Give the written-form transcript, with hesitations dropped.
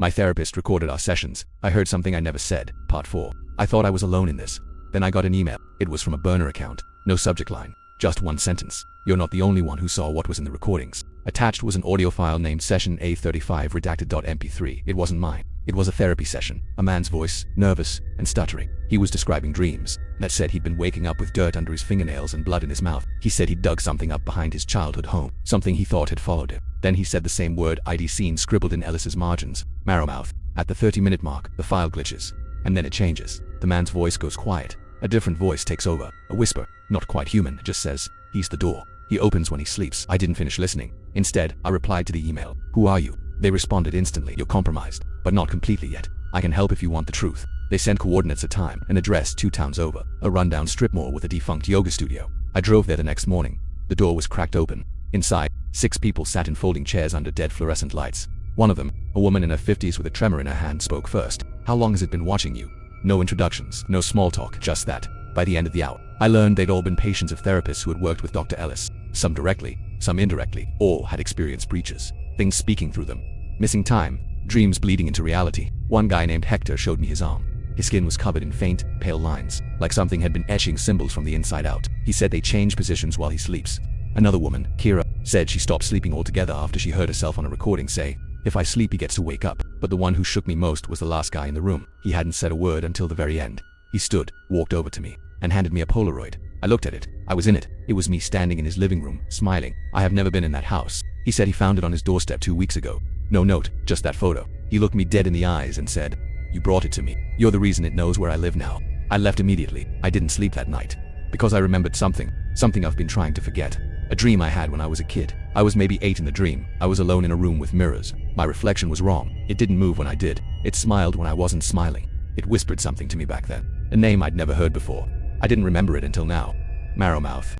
My therapist recorded our sessions. I heard something I never said. Part 4. I thought I was alone in this. Then I got an email. It was from a burner account. No subject line. Just one sentence. You're not the only one who saw what was in the recordings. Attached was an audio file named Session A35 redacted.mp3. It wasn't mine. It was a therapy session. A man's voice, nervous and stuttering. He was describing dreams that said he'd been waking up with dirt under his fingernails and blood in his mouth. He said he'd dug something up behind his childhood home, something he thought had followed him. Then he said the same word ID seen scribbled in Ellis's margins. Marrowmouth. At the 30-minute mark, the file glitches. And then it changes. The man's voice goes quiet. A different voice takes over. A whisper. Not quite human. Just says, he's the door. He opens when he sleeps. I didn't finish listening. Instead, I replied to the email. Who are you? They responded instantly. You're compromised. But not completely yet. I can help if you want the truth. They sent coordinates, a time, an address 2 towns over. A rundown strip mall with a defunct yoga studio. I drove there the next morning. The door was cracked open. Inside, 6 people sat in folding chairs under dead fluorescent lights. One of them, a woman in her 50s with a tremor in her hand, spoke first. How long has it been watching you? No introductions, no small talk, just that. By the end of the hour, I learned they'd all been patients of therapists who had worked with Dr. Ellis. Some directly, some indirectly. All had experienced breaches. Things speaking through them. Missing time. Dreams bleeding into reality. One guy named Hector showed me his arm. His skin was covered in faint, pale lines, like something had been etching symbols from the inside out. He said they change positions while he sleeps. Another woman, Kira, said she stopped sleeping altogether after she heard herself on a recording say, if I sleep he gets to wake up. But the one who shook me most was the last guy in the room. He hadn't said a word until the very end. He stood, walked over to me, and handed me a Polaroid. I looked at it. I was in it. It was me standing in his living room, smiling. I have never been in that house. He said he found it on his doorstep 2 weeks ago. No note, just that photo. He looked me dead in the eyes and said, you brought it to me. You're the reason it knows where I live now. I left immediately. I didn't sleep that night. Because I remembered something I've been trying to forget. A dream I had when I was a kid. I was maybe 8 in the dream. I was alone in a room with mirrors. My reflection was wrong. It didn't move when I did. It smiled when I wasn't smiling. It whispered something to me back then. A name I'd never heard before. I didn't remember it until now. Marrowmouth.